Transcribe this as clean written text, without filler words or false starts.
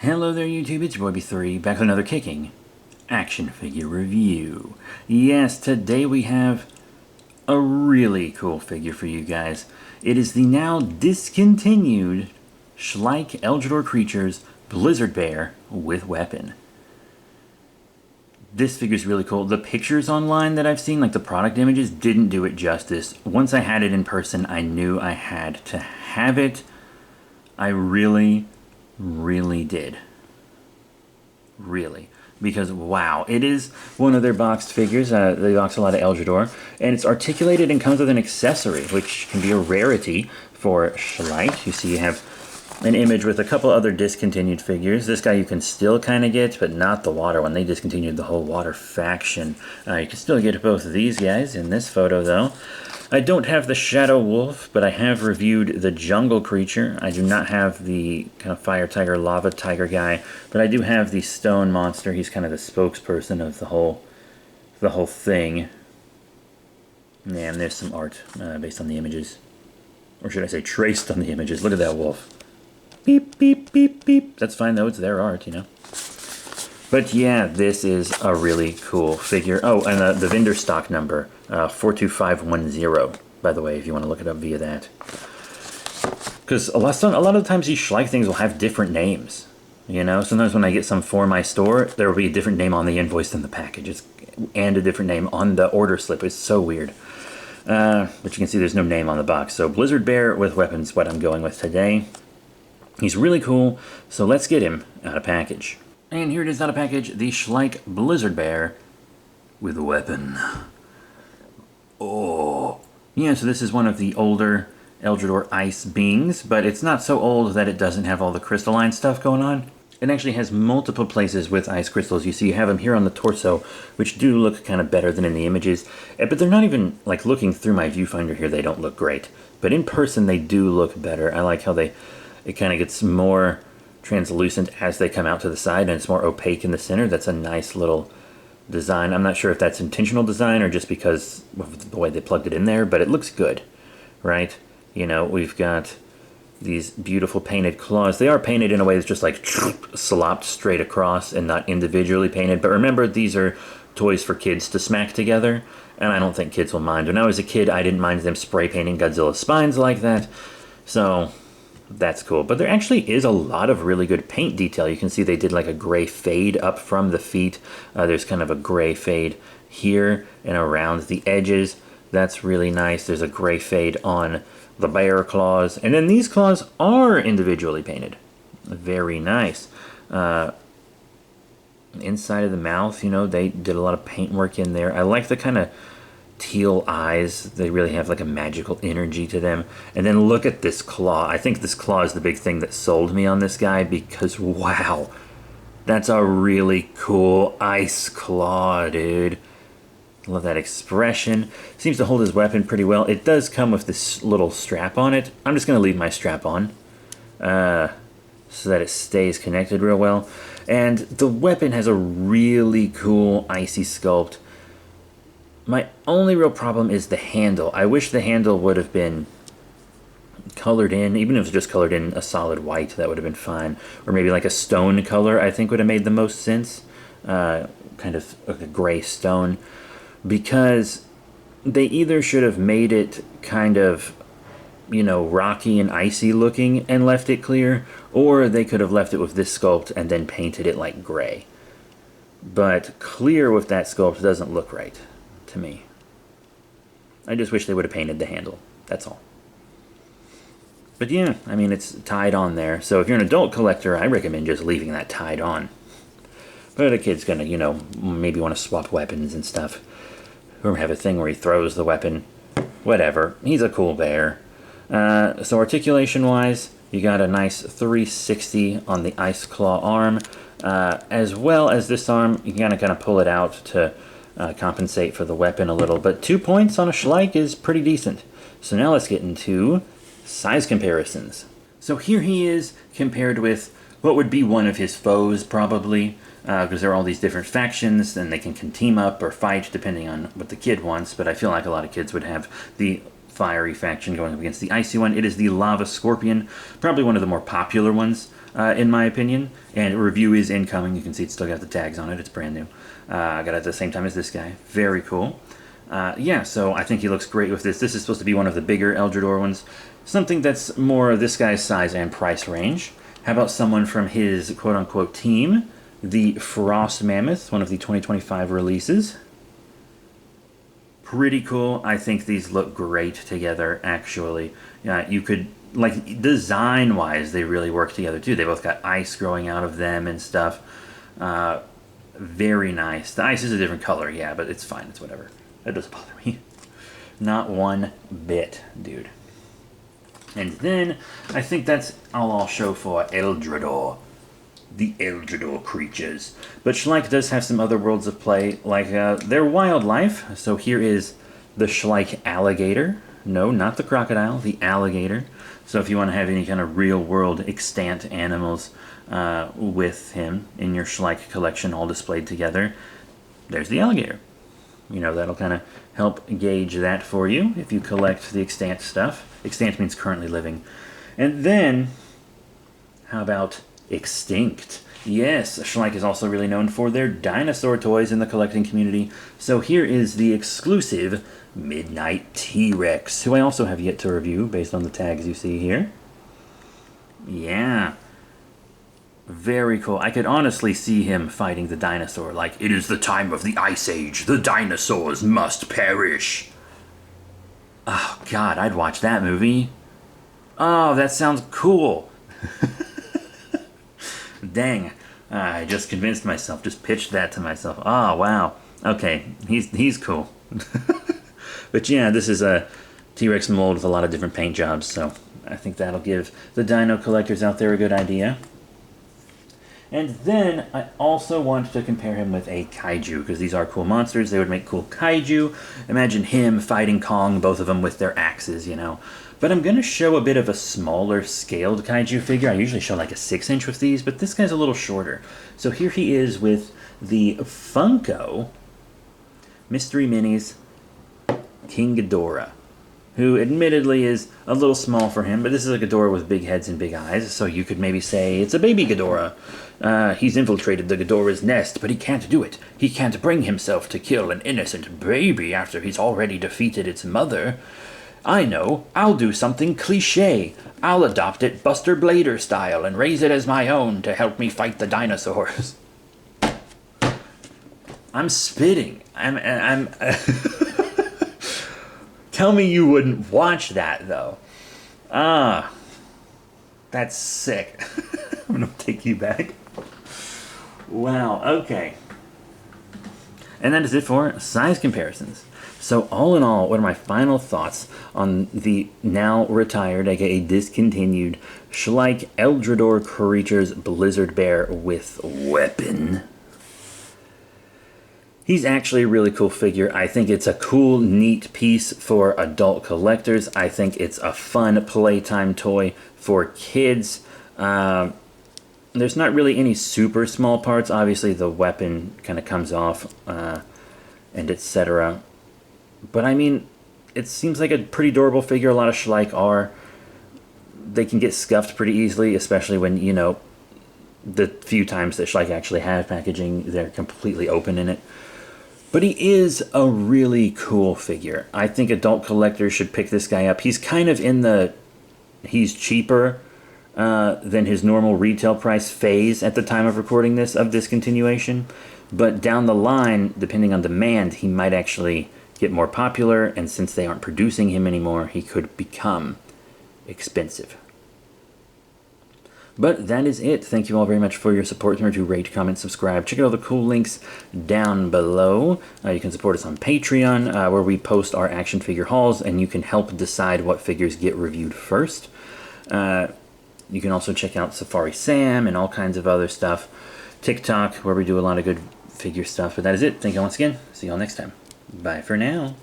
Hello there YouTube, it's your boy B3, back with another kicking action figure review. Yes, today we have a really cool figure for you guys. It is the now discontinued Schleich Eldrador Creatures Blizzard Bear with weapon. This figure is really cool. The pictures online that I've seen, like the product images, didn't do it justice. Once I had it in person, I knew I had to have it. I really did. Really. Because, wow, it is one of their boxed figures. They box a lot of Eldrador. And it's articulated and comes with an accessory, which can be a rarity for Schleich. You see you have an image with a couple other discontinued figures. This guy you can still kind of get, but not the water one. They discontinued the whole water faction. You can still get both of these guys in this photo, though. I don't have the Shadow Wolf, but I have reviewed the Jungle Creature. I do not have the kind of Fire Tiger, Lava Tiger guy, but I do have the Stone Monster. He's kind of the spokesperson of the whole thing. Yeah, and there's some art based on the images. Or should I say traced on the images. Look at that wolf. Beep, beep, beep, beep. That's fine, though. It's their art, you know. But yeah, this is a really cool figure. Oh, and the vendor stock number, 42510, by the way, if you want to look it up via that. Because a lot of the times these Schleich things will have different names, you know? Sometimes when I get some for my store, there will be a different name on the invoice than the package, and a different name on the order slip. It's so weird. But you can see there's no name on the box. So Blizzard Bear with weapons, what I'm going with today. He's really cool, so let's get him out of package. And here it is out of package, the Schleich Blizzard Bear with a weapon. Oh. Yeah, so this is one of the older Eldrador Ice Beings, but it's not so old that it doesn't have all the crystalline stuff going on. It actually has multiple places with ice crystals. You see you have them here on the torso, which do look kind of better than in the images. But they're not even, like, looking through my viewfinder here, they don't look great. But in person, they do look better. I like how it kind of gets more translucent as they come out to the side, and it's more opaque in the center. That's a nice little design. I'm not sure if that's intentional design or just because of the way they plugged it in there, but it looks good, right? You know, we've got these beautiful painted claws. They are painted in a way that's just like slopped straight across and not individually painted. But remember, these are toys for kids to smack together, and I don't think kids will mind. When I was a kid, I didn't mind them spray painting Godzilla's spines like that. So that's cool. But there actually is a lot of really good paint detail. You can see they did like a gray fade up from the feet. There's kind of a gray fade here and around the edges. That's really nice. There's a gray fade on the bear claws. And then these claws are individually painted. Very nice. Inside of the mouth, you know, they did a lot of paint work in there. I like the kind of teal eyes. They really have like a magical energy to them. And then look at this claw. I think this claw is the big thing that sold me on this guy, because wow, that's a really cool ice claw, dude. Love that expression. Seems to hold his weapon pretty well. It does come with this little strap on it. I'm just going to leave my strap on so that it stays connected real well. And the weapon has a really cool icy sculpt. My only real problem is the handle. I wish the handle would have been colored in, even if it was just colored in a solid white, that would have been fine. Or maybe like a stone color, I think would have made the most sense. Kind of like a gray stone. Because they either should have made it kind of, you know, rocky and icy looking and left it clear, or they could have left it with this sculpt and then painted it like gray. But clear with that sculpt doesn't look right to me. I just wish they would have painted the handle. That's all. But yeah, I mean, it's tied on there. So if you're an adult collector, I recommend just leaving that tied on. But a kid's gonna, you know, maybe want to swap weapons and stuff. Or have a thing where he throws the weapon. Whatever. He's a cool bear. So articulation-wise, you got a nice 360 on the Ice Claw arm. As well as this arm, you can kind of pull it out to compensate for the weapon a little. But 2 points on a Schleich is pretty decent. So now let's get into size comparisons. So here he is compared with what would be one of his foes, probably. Because there are all these different factions, and they can team up or fight depending on what the kid wants. But I feel like a lot of kids would have the fiery faction going up against the icy one. It is the Lava Scorpion, probably one of the more popular ones. in my opinion. And a review is incoming. You can see it's still got the tags on it. It's brand new. I got it at the same time as this guy. Very cool. Yeah, so I think he looks great with this. This is supposed to be one of the bigger Eldrador ones. Something that's more this guy's size and price range. How about someone from his quote-unquote team? The Frost Mammoth, one of the 2025 releases. Pretty cool. I think these look great together, actually. You could, like, design-wise, they really work together, too. They both got ice growing out of them and stuff. Very nice. The ice is a different color, yeah, but it's fine. It's whatever. That doesn't bother me. Not one bit, dude. And then, I think that's all I'll show for Eldrador. The Eldrador creatures. But Schleich does have some other worlds of play, like their wildlife. So here is the Schleich alligator. No, not the crocodile, the alligator. So if you want to have any kind of real-world extant animals with him in your Schleich collection all displayed together, there's the alligator. You know, that'll kind of help gauge that for you if you collect the extant stuff. Extant means currently living. And then, how about extinct? Yes, Schleich is also really known for their dinosaur toys in the collecting community. So here is the exclusive Midnight T-Rex, who I also have yet to review based on the tags you see here. Yeah. Very cool. I could honestly see him fighting the dinosaur, like, it is the time of the Ice Age. The dinosaurs must perish. Oh, God, I'd watch that movie. Oh, that sounds cool. Dang. I just convinced myself. Just pitched that to myself. Oh, wow. Okay, he's cool. But yeah, this is a T-Rex mold with a lot of different paint jobs, so I think that'll give the dino collectors out there a good idea. And then I also want to compare him with a kaiju, because these are cool monsters. They would make cool kaiju. Imagine him fighting Kong, both of them with their axes, you know. But I'm going to show a bit of a smaller scaled kaiju figure. I usually show like a 6-inch with these, but this guy's a little shorter. So here he is with the Funko Mystery Minis King Ghidorah, who admittedly is a little small for him, but this is a Ghidorah with big heads and big eyes, so you could maybe say it's a baby Ghidorah. He's infiltrated the Ghidorah's nest, but he can't do it. He can't bring himself to kill an innocent baby after he's already defeated its mother. I know, I'll do something cliché. I'll adopt it Buster Blader style and raise it as my own to help me fight the dinosaurs. I'm spitting. I'm Tell me you wouldn't watch that, though. That's sick. I'm gonna take you back. Wow, okay. And that is it for size comparisons. So all in all, what are my final thoughts on the now retired, aka discontinued, Schleich Eldrador Creatures Blizzard Bear with weapon? He's actually a really cool figure. I think it's a cool, neat piece for adult collectors. I think it's a fun playtime toy for kids. There's not really any super small parts. Obviously, the weapon kind of comes off, and etc. But I mean, it seems like a pretty durable figure. A lot of Schleich are. They can get scuffed pretty easily, especially when, you know, the few times that Schleich actually have packaging, they're completely open in it. But he is a really cool figure. I think adult collectors should pick this guy up. He's kind of in the he's cheaper than his normal retail price phase at the time of recording this, of discontinuation. But down the line, depending on demand, he might actually get more popular, and since they aren't producing him anymore, he could become expensive. But that is it. Thank you all very much for your support. Remember to rate, comment, subscribe. Check out all the cool links down below. You can support us on Patreon, where we post our action figure hauls, and you can help decide what figures get reviewed first. You can also check out Safari Sam and all kinds of other stuff. TikTok, where we do a lot of good figure stuff. But that is it. Thank you all once again. See you all next time. Bye for now.